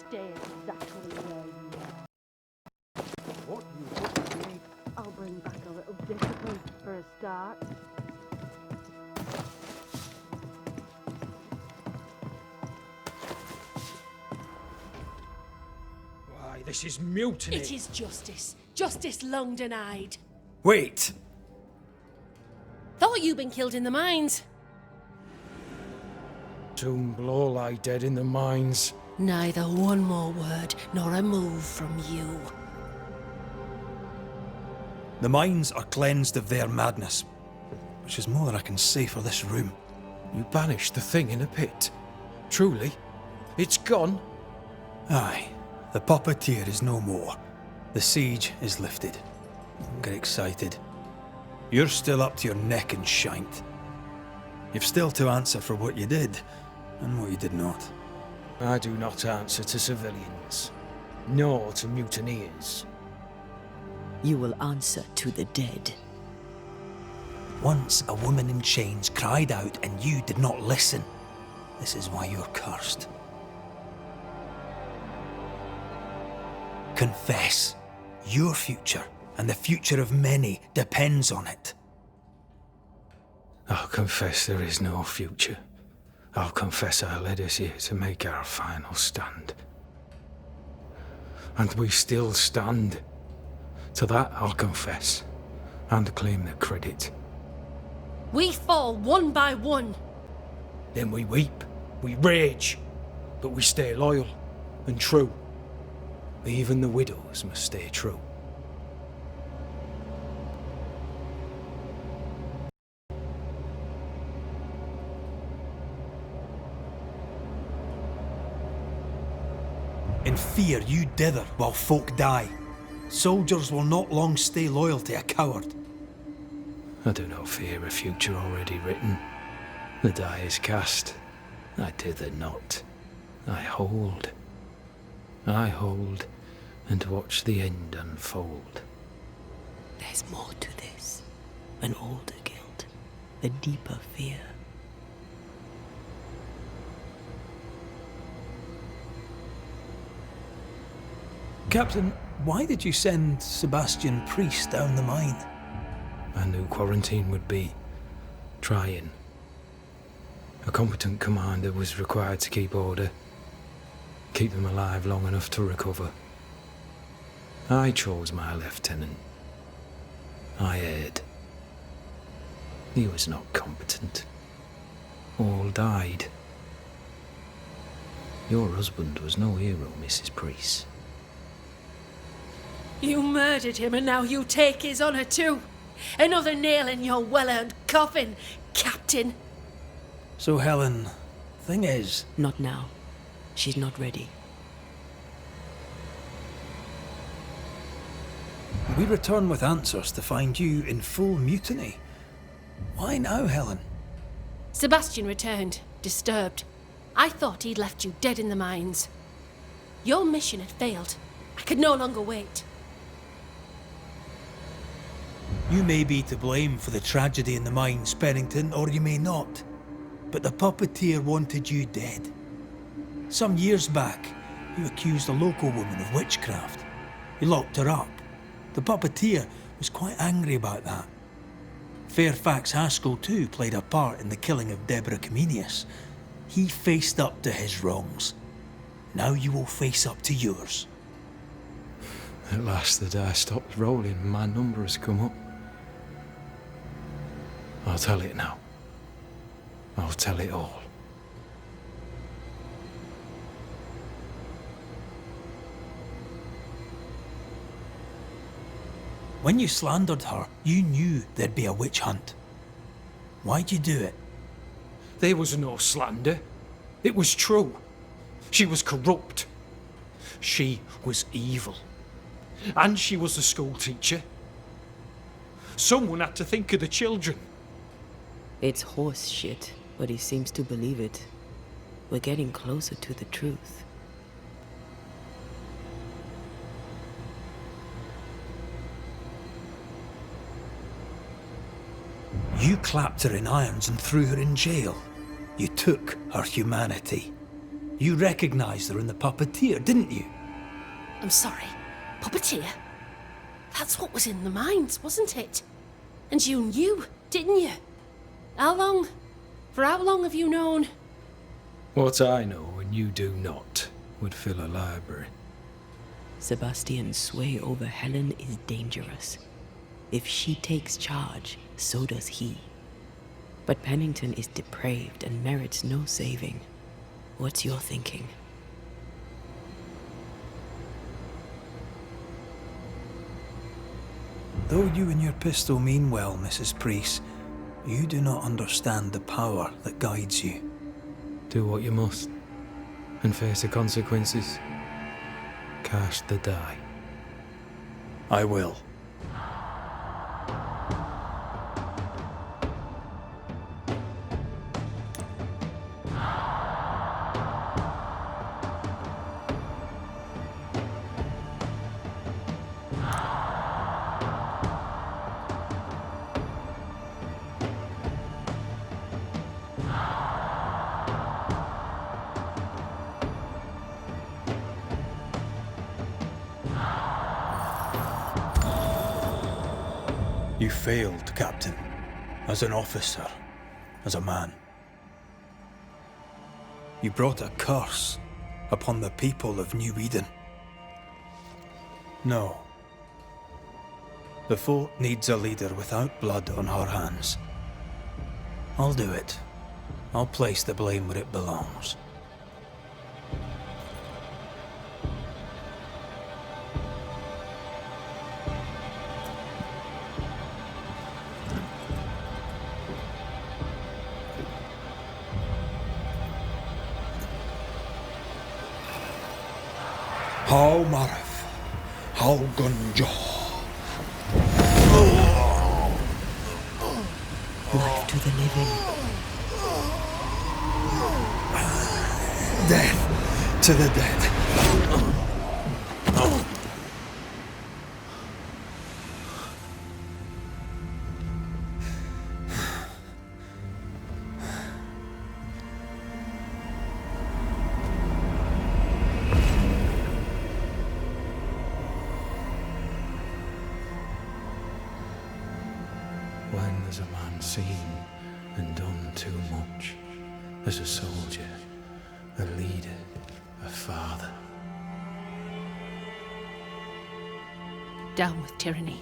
stay exactly where you are. What you want to be? I'll bring back a little discipline for a start. Why, this is mutiny. It is justice. Justice long denied. Wait! Thought you'd been killed in the mines. Soon will all lie dead in the mines. Neither one more word nor a move from you. The mines are cleansed of their madness, which is more than I can say for this room. You banished the thing in a pit. Truly? It's gone? Aye, the puppeteer is no more. The siege is lifted. Don't get excited. You're still up to your neck in shite. You've still to answer for what you did, and what you did not. I do not answer to civilians, nor to mutineers. You will answer to the dead. Once a woman in chains cried out and you did not listen. This is why you're cursed. Confess. Your future, and the future of many, depends on it. I'll confess there is no future. I'll confess I led us here to make our final stand. And we still stand. To that I'll confess, and claim the credit. We fall one by one. Then we weep, we rage, but we stay loyal and true. Even the widows must stay true. In fear you dither while folk die. Soldiers will not long stay loyal to a coward. I do not fear a future already written. The die is cast. I dither not. I hold. I hold and watch the end unfold. There's more to this. An older guilt. A deeper fear. Captain, why did you send Sebastian Priest down the mine? I knew quarantine would be trying. A competent commander was required to keep order, keep them alive long enough to recover. I chose my lieutenant. I erred. He was not competent. All died. Your husband was no hero, Mrs. Priest. You murdered him and now you take his honor too. Another nail in your well-earned coffin, Captain. So Helen, thing is... Not now. She's not ready. We return with answers to find you in full mutiny. Why now, Helen? Sebastian returned, disturbed. I thought he'd left you dead in the mines. Your mission had failed. I could no longer wait. You may be to blame for the tragedy in the mines, Pennington, or you may not. But the puppeteer wanted you dead. Some years back, you accused a local woman of witchcraft. You locked her up. The puppeteer was quite angry about that. Fairfax Haskell too played a part in the killing of Deborah Comenius. He faced up to his wrongs. Now you will face up to yours. At last the die stopped rolling and my number has come up. I'll tell it now. I'll tell it all. When you slandered her, you knew there'd be a witch hunt. Why'd you do it? There was no slander. It was true. She was corrupt. She was evil. And she was a school teacher. Someone had to think of the children. It's horse shit, but he seems to believe it. We're getting closer to the truth. You clapped her in irons and threw her in jail. You took her humanity. You recognised her in the puppeteer, didn't you? I'm sorry. Puppeteer? That's what was in the mines, wasn't it? And you knew, didn't you? How long? For how long have you known? What I know and you do not would fill a library. Sebastian's sway over Helen is dangerous. If she takes charge, so does he. But Pennington is depraved and merits no saving. What's your thinking? Though you and your pistol mean well, Mrs. Priest, you do not understand the power that guides you. Do what you must, and face the consequences. Cast the die. I will. You failed, Captain. As an officer, as a man. You brought a curse upon the people of New Eden. No. The fort needs a leader without blood on her hands. I'll do it. I'll place the blame where it belongs. How Marif, how Gunjo. Life to the living. Death to the dead. When has a man seen and done too much? As a soldier, a leader, a father. Down with tyranny.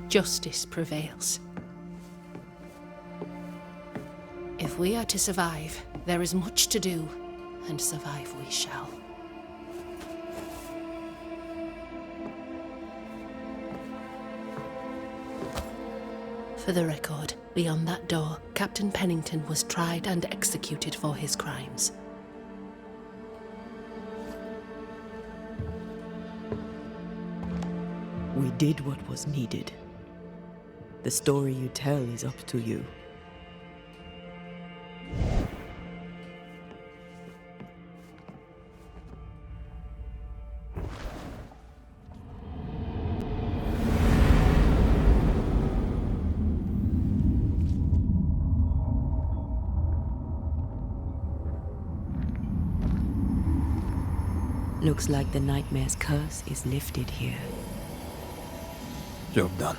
Justice prevails. If we are to survive, there is much to do, and survive we shall. For the record, beyond that door, Captain Pennington was tried and executed for his crimes. We did what was needed. The story you tell is up to you. Looks like the nightmare's curse is lifted here. Job done.